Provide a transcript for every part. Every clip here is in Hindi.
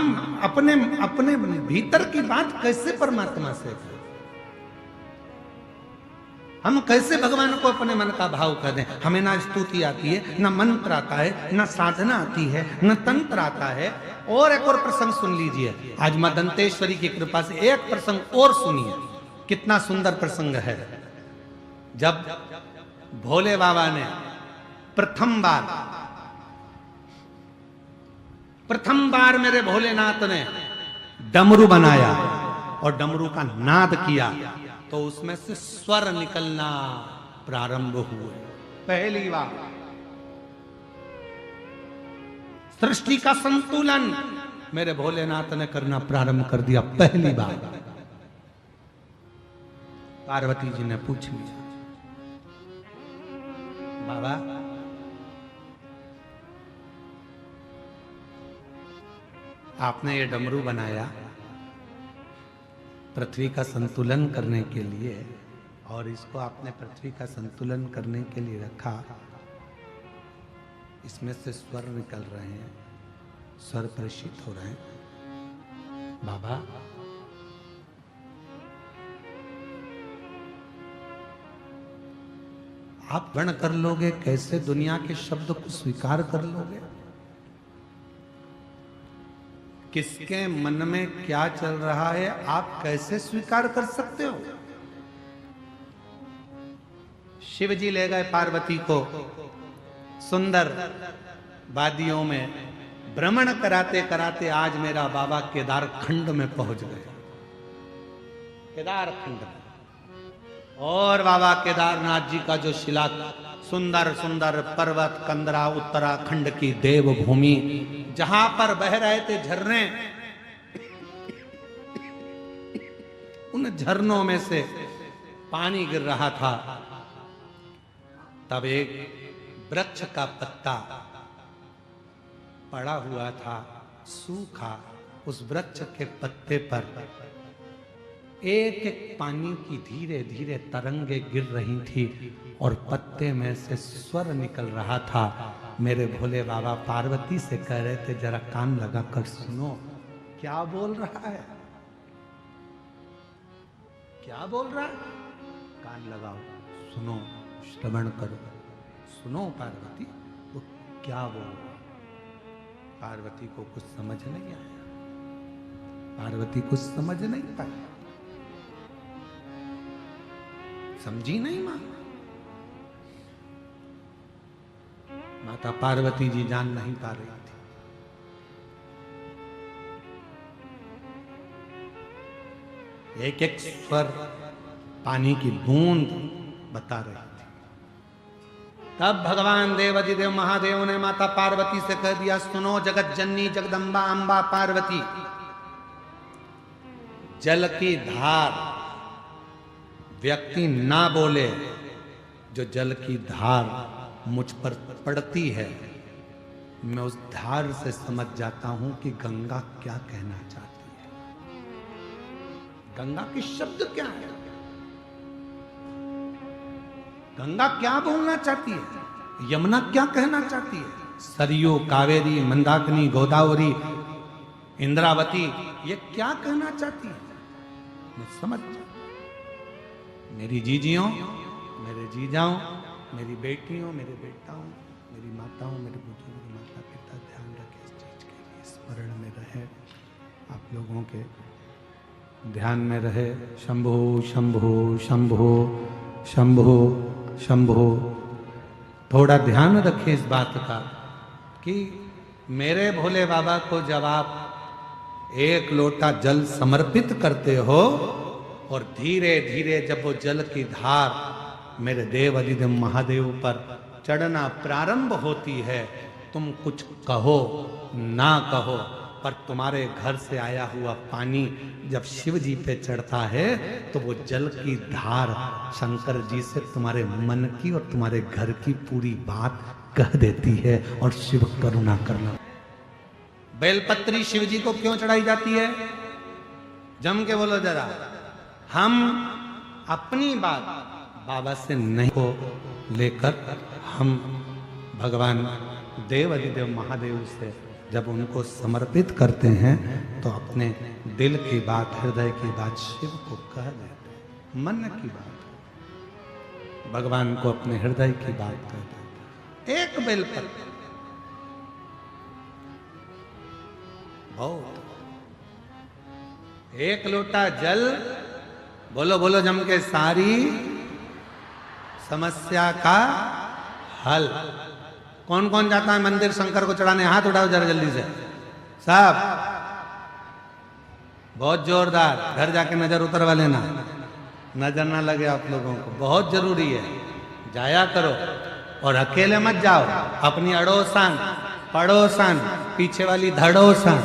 हम अपने अपने भीतर की बात कैसे परमात्मा से करें? हम कैसे भगवान को अपने मन का भाव कर दें? हमें ना स्तुति आती है, ना मंत्र आता है, ना साधना आती है, ना तंत्र आता है। और एक और प्रसंग सुन लीजिए, आज मां दंतेश्वरी की कृपा से एक प्रसंग और सुनिए, कितना सुंदर प्रसंग है। जब भोले बाबा ने प्रथम बार मेरे भोलेनाथ ने डमरू बनाया और डमरू का नाद किया, तो उसमें से स्वर निकलना प्रारंभ हुए। पहली बार सृष्टि का संतुलन मेरे भोलेनाथ ने करना प्रारंभ कर दिया। पहली बार पार्वती जी ने पूछ लिया, बाबा आपने ये डमरू बनाया पृथ्वी का संतुलन करने के लिए, और इसको आपने पृथ्वी का संतुलन करने के लिए रखा, इसमें से स्वर निकल रहे हैं, स्वर प्रषित हो रहे हैं। बाबा आप ग्रहण कर लोगे? कैसे दुनिया के शब्द को स्वीकार कर लोगे? किसके मन में क्या चल रहा है आप कैसे स्वीकार कर सकते हो? शिव जी ले गए पार्वती को सुंदर वादियों में भ्रमण कराते कराते आज मेरा बाबा केदार खंड में पहुंच गए। केदार खंड में, और बाबा केदारनाथ जी का जो शिला, सुंदर सुंदर पर्वत कंदरा, उत्तराखंड की देवभूमि, जहां पर बह रहे थे झरने, उन झरनों में से पानी गिर रहा था। तब एक वृक्ष का पत्ता पड़ा हुआ था सूखा, उस वृक्ष के पत्ते पर एक एक पानी की धीरे धीरे तरंगे गिर रही थी और पत्ते में से स्वर निकल रहा था। मेरे भोले बाबा पार्वती से कह रहे थे, जरा कान लगा कर सुनो, क्या बोल रहा है, क्या बोल रहा है? कान लगाओ, सुनो, श्रवण करो, सुनो पार्वती, वो क्या बोल रहा है? पार्वती को कुछ समझ नहीं आया, पार्वती कुछ समझ नहीं पाई, समझी नहीं मां। माता पार्वती जी जान नहीं पा रही थी। एक एक स्वर पानी की बूंद बता रही थी। तब भगवान देवाधिदेव महादेव ने माता पार्वती से कह दिया, सुनो जगत जननी जगदम्बा अंबा पार्वती, जल की धार व्यक्ति ना बोले, जो जल की धार मुझ पर पड़ती है, मैं उस धार से समझ जाता हूं कि गंगा क्या कहना चाहती है, गंगा के शब्द क्या है, गंगा क्या बोलना चाहती है, यमुना क्या कहना चाहती है, सरयू, कावेरी, मंदाकिनी, गोदावरी, इंद्रावती, ये क्या कहना चाहती है, मैं समझ जाता। मेरी जीजियों, मेरे जीजाओं, मेरी बेटियों, मेरे बेटाओं, मेरी माताओं, मेरे बुजुर्ग, माता पिता, ध्यान रखें इस चीज के लिए, स्मरण में रहे, आप लोगों के ध्यान में रहे। शंभो शंभो शंभो शंभो शंभो। थोड़ा ध्यान रखें इस बात का कि मेरे भोले बाबा को जब आप एक लोटा जल समर्पित करते हो और धीरे धीरे जब वो जल की धार मेरे देव अधिदेव महादेव पर चढ़ना प्रारंभ होती है, तुम कुछ कहो ना कहो, पर तुम्हारे घर से आया हुआ पानी जब शिव जी पे चढ़ता है तो वो जल की धार शंकर जी से तुम्हारे मन की और तुम्हारे घर की पूरी बात कह देती है और शिव करुणा करना। बेलपत्री शिव जी को क्यों चढ़ाई जाती है? जम के बोलो जरा। हम अपनी बात बाबा से नहीं को लेकर हम भगवान देव अधिदेव महादेव से जब उनको समर्पित करते हैं तो अपने दिल की बात, हृदय की बात शिव को कह देते हैं। मन की बात भगवान को अपने हृदय की बात कह देते हैं। एक बेलपत्र बहुत, एक लोटा जल, बोलो बोलो जम के, सारी समस्या का हल। कौन कौन जाता है मंदिर शंकर को चढ़ाने? हाथ उठाओ जरा जल्दी से साहब, बहुत जोरदार। घर जाके नजर उतरवा लेना, नजर ना लगे आप लोगों को, बहुत जरूरी है। जाया करो और अकेले मत जाओ, अपनी अड़ोसन पड़ोसन पीछे वाली धड़ोसन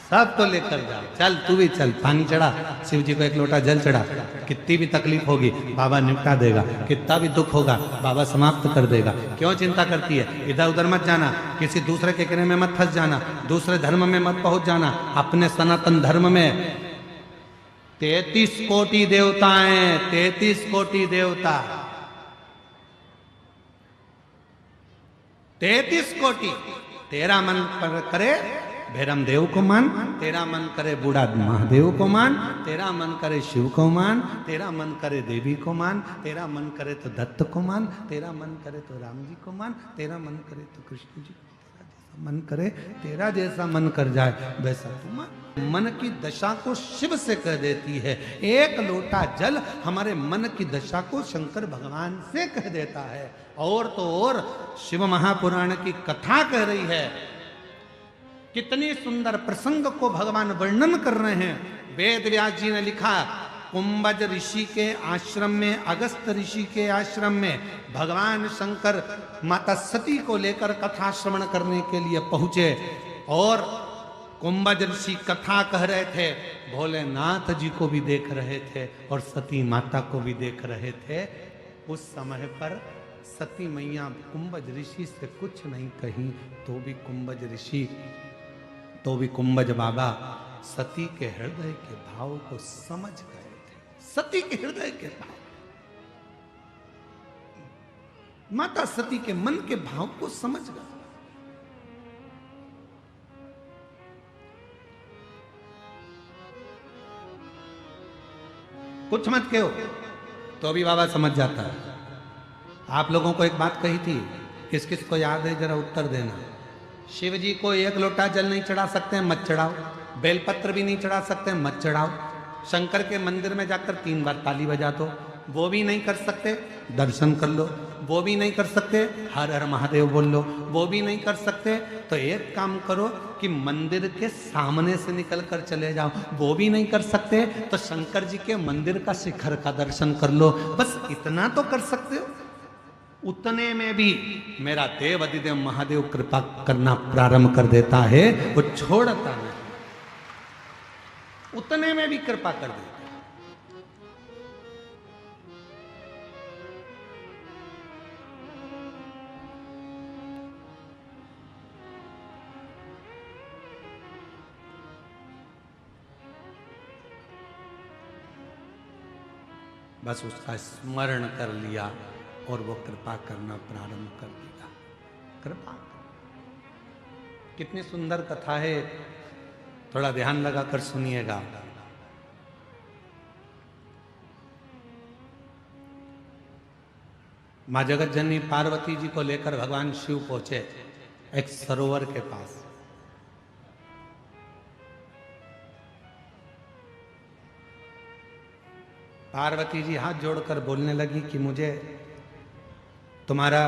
सबको लेकर जाओ। चल तू भी चल, पानी चढ़ा, शिव जी को एक लोटा जल चढ़ा। कितनी भी तकलीफ होगी बाबा निपटा देगा, कितना भी दुख होगा बाबा समाप्त कर देगा। क्यों चिंता करती है? इधर उधर मत जाना, किसी दूसरे के कहने में मत फंस जाना, दूसरे धर्म में मत पहुंच जाना। अपने सनातन धर्म में 33 कोटि देवताएं, 33 कोटि देवता, 33 कोटि। तेरा मन करे भैरम देव को मान, तेरा मन करे बूढ़ा महादेव को मान, तेरा मन करे शिव को मान, तेरा मन करे देवी को मान, तेरा मन करे तो दत्त को मान, तेरा मन करे तो राम जी को मान, तेरा मन करे तो कृष्ण जी को, तेरा जैसा मन करे, तेरा जैसा मन कर जाए वैसा तू मान। मन की दशा को शिव से कह देती है। एक लोटा जल हमारे मन की दशा को शंकर भगवान से कह देता है। और तो और शिव महापुराण की कथा कह रही है, कितनी सुंदर प्रसंग को भगवान वर्णन कर रहे हैं। वेद व्यास जी ने लिखा, कुंभज ऋषि के आश्रम में, अगस्त ऋषि के आश्रम में भगवान शंकर माता सती को लेकर कथा श्रवण करने के लिए पहुंचे। और कुंभज ऋषि कथा कह रहे थे, भोलेनाथ जी को भी देख रहे थे और सती माता को भी देख रहे थे। उस समय पर सती मैया कुंभज ऋषि से कुछ नहीं कही, तो भी कुंभज ऋषि, तो भी कुंभज बाबा सती के हृदय के भाव को समझ गए थे। सती के हृदय के भाव, माता सती के मन के भाव को समझ गए। कुछ मत कहो तो भी बाबा समझ जाता है। आप लोगों को एक बात कही थी, किस किस को याद है जरा उत्तर देना। शिव जी को एक लोटा जल नहीं चढ़ा सकते, मत चढ़ाओ। बेलपत्र भी नहीं चढ़ा सकते, मत चढ़ाओ। शंकर के मंदिर में जाकर 3 बार ताली बजा दो, वो भी नहीं कर सकते, दर्शन कर लो। वो भी नहीं कर सकते, हर हर महादेव बोल लो। वो भी नहीं कर सकते तो एक काम करो कि मंदिर के सामने से निकल कर चले जाओ। वो भी नहीं कर सकते तो शंकर जी के मंदिर का शिखर का दर्शन कर लो। बस इतना तो कर सकते हो। उतने में भी मेरा देव अधिदेव महादेव कृपा करना प्रारंभ कर देता है, वो छोड़ता नहीं। उतने में भी कृपा कर देता है। बस उसका स्मरण कर लिया और वो कृपा करना प्रारंभ कर दिया। कृपा, कितनी सुंदर कथा है, थोड़ा ध्यान लगाकर सुनिएगा। मां जगत जननी पार्वती जी को लेकर भगवान शिव पहुंचे एक सरोवर के पास। पार्वती जी हाथ जोड़कर बोलने लगी कि मुझे तुम्हारा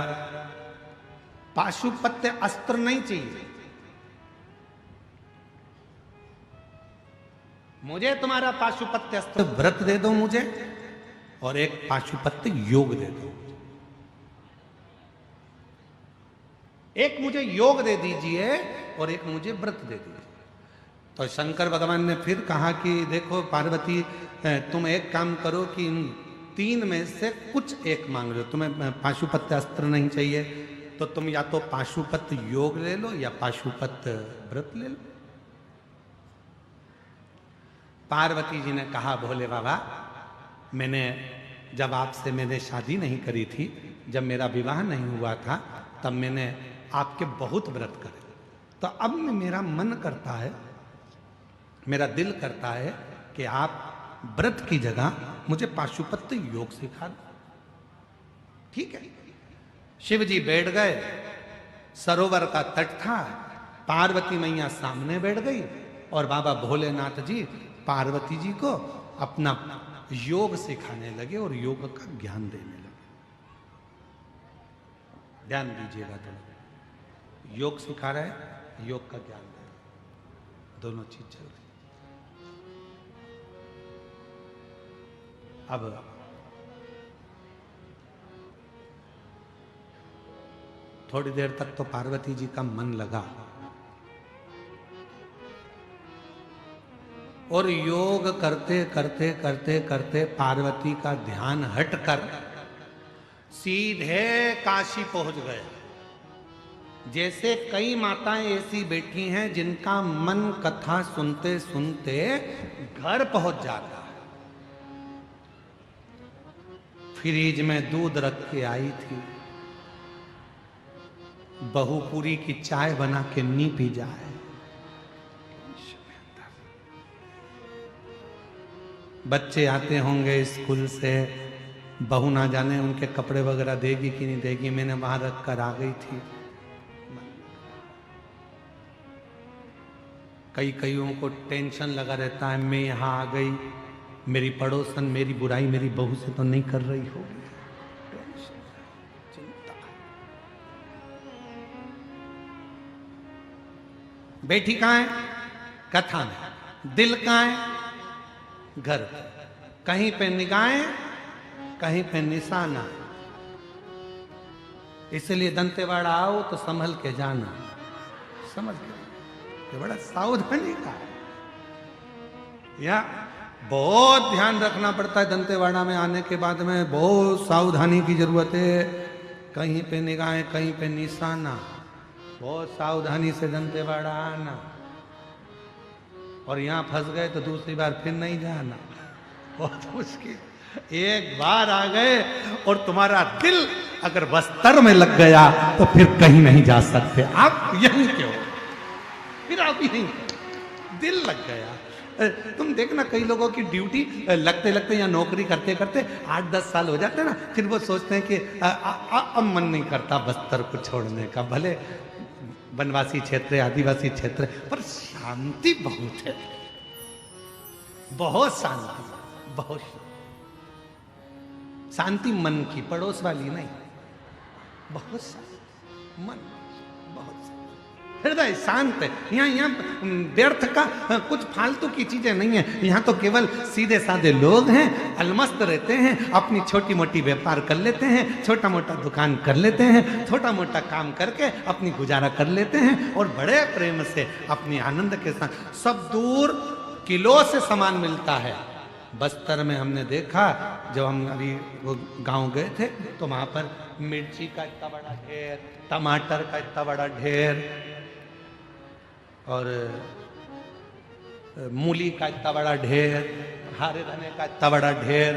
पाशुपत्य अस्त्र नहीं चाहिए, मुझे तुम्हारा पाशुपत्य अस्त्र व्रत दे दो मुझे, और एक पाशुपत्य योग दे दो। एक मुझे योग दे दीजिए और एक मुझे व्रत दे दीजिए। तो शंकर भगवान ने फिर कहा कि देखो पार्वती, तुम एक काम करो कि इन 3 में से कुछ एक मांग लो। तुम्हें पाशुपत्य अस्त्र नहीं चाहिए तो तुम या तो पाशुपत्य योग ले लो या पाशुपत्य व्रत ले लो। पार्वती जी ने कहा, भोले बाबा, मैंने जब आपसे मैंने शादी नहीं करी थी, जब मेरा विवाह नहीं हुआ था, तब मैंने आपके बहुत व्रत करे, तो अब मेरा मन करता है, मेरा दिल करता है कि आप व्रत की जगह मुझे पाशुपत्य योग सिखा दो। ठीक है। शिव जी बैठ गए, सरोवर का तट था, पार्वती मैया सामने बैठ गई और बाबा भोलेनाथ जी पार्वती जी को अपना योग सिखाने लगे और योग का ज्ञान देने लगे। ध्यान दीजिएगा थोड़ा, योग सिखा रहे हैं, योग का ज्ञान दे रहे, दोनों चीज चल रही। अब थोड़ी देर तक तो पार्वती जी का मन लगा और योग करते करते करते करते पार्वती का ध्यान हटकर सीधे काशी पहुंच गया। जैसे कई माताएं ऐसी बैठी हैं जिनका मन कथा सुनते सुनते घर पहुंच जाता है। फ्रिज में दूध रख के आई थी, बहू पूरी की चाय बना के नी पी जाए। बच्चे आते होंगे स्कूल से, बहू ना जाने उनके कपड़े वगैरह देगी कि नहीं देगी, मैंने वहां रख कर आ गई थी। कईयों को टेंशन लगा रहता है, मैं यहां आ गई, मेरी पड़ोसन मेरी बुराई मेरी बहू से तो नहीं कर रही होगी। चिंता। बेटी कहां है? कथा में। दिल कहां है? घर पे। कहीं पे निगाहें, कहीं पे निशाना। इसलिए दंतेवाड़ा आओ तो संभल के जाना, समझ के। ये बड़ा सावधानी का है, या बहुत ध्यान रखना पड़ता है। दंतेवाड़ा में आने के बाद में बहुत सावधानी की जरूरत है। कहीं पे निगाहें, कहीं पे निशाना, बहुत सावधानी से दंतेवाड़ा आना। और यहां फंस गए तो दूसरी बार फिर नहीं जाना, बहुत मुश्किल। एक बार आ गए और तुम्हारा दिल अगर बस्तर में लग गया तो फिर कहीं नहीं जा सकते। आप यहीं के हो, फिर आप यहीं, दिल लग गया। तुम देखना कई लोगों की ड्यूटी लगते लगते या नौकरी करते करते 8-10 साल हो जाते हैं ना, फिर वो सोचते हैं कि अब मन नहीं करता बस्तर को छोड़ने का। भले वनवासी क्षेत्र, आदिवासी क्षेत्र, पर शांति बहुत है, बहुत शांति, बहुत शांति मन की, पड़ोस वाली नहीं। बहुत शांति मन, बहुत हृदय शांत है। यहाँ व्यर्थ का कुछ फालतू की चीजें नहीं है। यहाँ तो केवल सीधे साधे लोग हैं, अलमस्त रहते हैं, अपनी छोटी मोटी व्यापार कर लेते हैं, छोटा मोटा दुकान कर लेते हैं, छोटा मोटा काम करके अपनी गुजारा कर लेते हैं और बड़े प्रेम से अपनी आनंद के साथ। सब दूर किलो से सामान मिलता है। बस्तर में हमने देखा, जब हम अभी वो गांव गए थे तो वहां पर मिर्ची का इतना बड़ा ढेर, टमाटर का इतना बड़ा ढेर और मूली का इतना बड़ा ढेर, हरे धने का इतना बड़ा ढेर।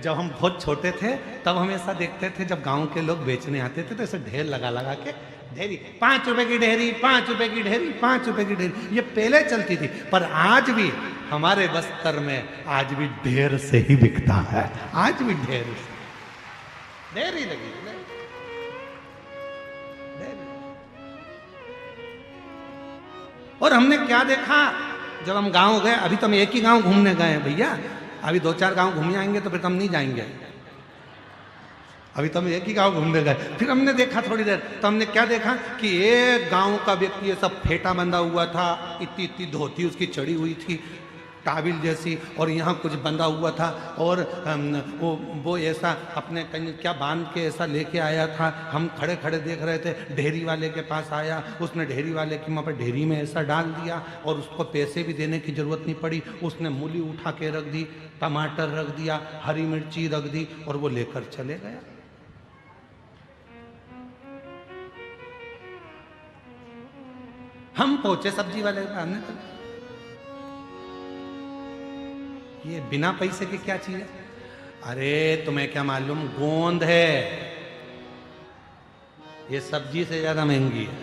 जब हम बहुत छोटे थे तब हम ऐसा देखते थे, जब गांव के लोग बेचने आते थे तो ऐसे ढेर लगा लगा के, ढेरी 5 रुपए की ढेरी, 5 रुपए की ढेरी, 5 रुपए की ढेरी, ये पहले चलती थी। पर आज भी हमारे बस्तर में आज भी ढेर से ही बिकता है, आज भी ढेर से ढेर ही लगी। और हमने क्या देखा जब हम गांव गए, अभी तो हम एक ही गांव घूमने गए हैं भैया, अभी 2-4 गांव घूमने आएंगे तो फिर हम नहीं जाएंगे। अभी तो हम एक ही गांव घूमने गए, फिर हमने देखा थोड़ी देर, तो हमने क्या देखा कि एक गांव का व्यक्ति ये सब फेटा बंधा हुआ था, इतनी इतनी धोती उसकी चढ़ी हुई थी टाबिल जैसी, और यहाँ कुछ बंधा हुआ था, और वो ऐसा अपने कहीं क्या बांध के ऐसा लेके आया था। हम खड़े खड़े देख रहे थे, ढेरी वाले के पास आया, उसने ढेरी वाले की वहाँ पर ढेरी में ऐसा डाल दिया और उसको पैसे भी देने की जरूरत नहीं पड़ी। उसने मूली उठा के रख दी, टमाटर रख दिया, हरी मिर्ची रख दी और वो लेकर चले गया। हम पहुंचे सब्जी वाले के पास, ये बिना पैसे की क्या चीज है? अरे तुम्हें क्या मालूम, गोंद है, ये सब्जी से ज्यादा महंगी है।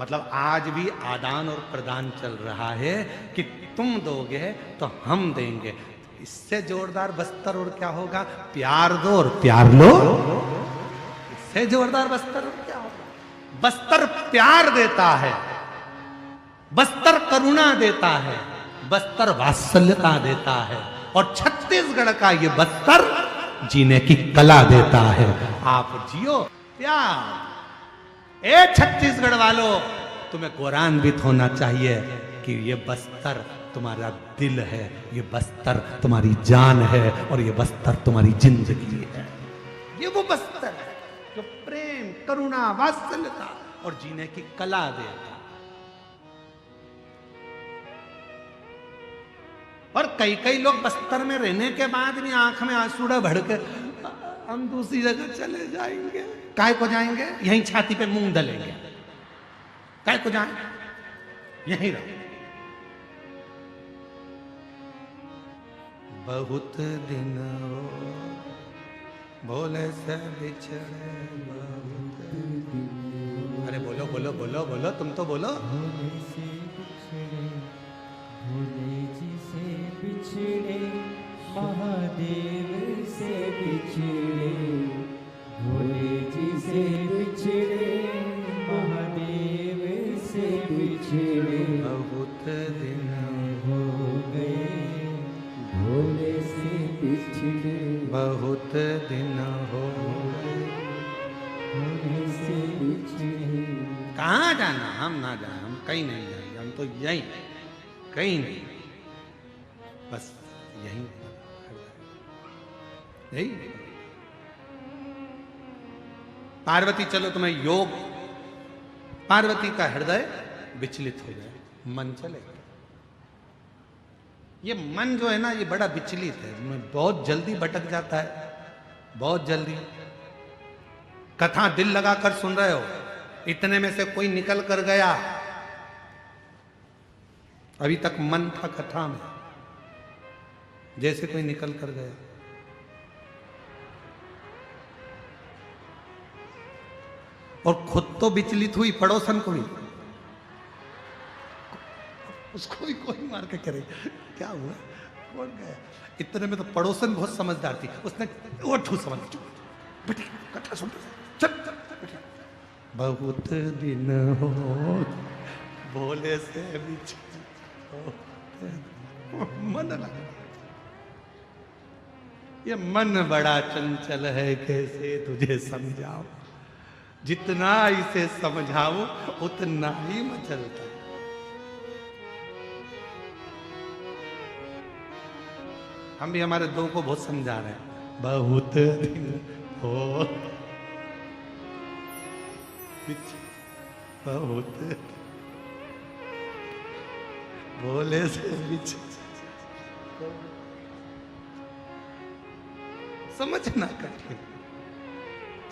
मतलब आज भी आदान और प्रदान चल रहा है कि तुम दोगे तो हम देंगे। इससे जोरदार बस्तर और क्या होगा? प्यार दो और प्यार लो। इससे जोरदार बस्तर और क्या होगा? बस्तर प्यार देता है, बस्तर करुणा देता है, बस्तर वात्सल्यता देता है, और छत्तीसगढ़ का ये बस्तर जीने की कला देता है। आप जियो प्यार। ए छत्तीसगढ़ वालों, तुम्हें गौरवान्वित होना चाहिए कि ये बस्तर तुम्हारा दिल है, ये बस्तर तुम्हारी जान है, और ये बस्तर तुम्हारी जिंदगी है। ये वो बस्तर है जो प्रेम, करुणा, वात्सल्यता और जीने की कला देता। और कई कई लोग बस्तर में रहने के बाद भी आंख में आंसू भर के हम दूसरी जगह चले जाएंगे। काय को जाएंगे? यहीं छाती पे मूंग डलेंगे। काय को जाए? यहीं रहो। बहुत दिन हो भोले से बिछड़े, बहुत दिन। अरे बोलो बोलो बोलो बोलो, तुम तो बोलो। भोले से बिछड़े, भोले जी से बिछड़े, महादेव से बिछड़े, भोले जी से बिछड़े, महादेव से बिछड़े, बहुत दिन हो गए भोले से बिछड़े, बहुत दिन हो गए। भोले से बिछड़े। कहाँ जाना? हम ना जाए, हम कहीं नहीं जाएंगे, हम तो यहीं, कहीं नहीं, बस यहीं यही। पार्वती चलो तुम्हें योग, पार्वती का हृदय विचलित हो जाए, मन चले। ये मन जो है ना, ये बड़ा विचलित है, बहुत जल्दी भटक जाता है, बहुत जल्दी। कथा दिल लगाकर सुन रहे हो, इतने में से कोई निकल कर गया, अभी तक मन था कथा में, जैसे कोई निकल कर गया। और खुद तो विचलित हुई, पड़ोसन को भी, उसको भी कोई मार के करे क्या हुआ, कौन गया? इतने में तो पड़ोसन बहुत समझदार थी, उसने वो ठूस समझ, बेटी कथा सुन, चल बहुत दिन हो भोले से मन लगा। ये मन बड़ा चंचल है, कैसे तुझे समझाऊं, जितना इसे समझाऊं उतना ही मचलता है। हम भी हमारे दो को बहुत समझा रहे हैं, बहुत दिन हो, बहुत भोले से बिछ, समझना कठिन।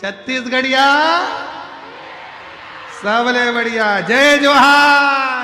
छत्तीसगढ़िया सबले बढ़िया, जय जोहार।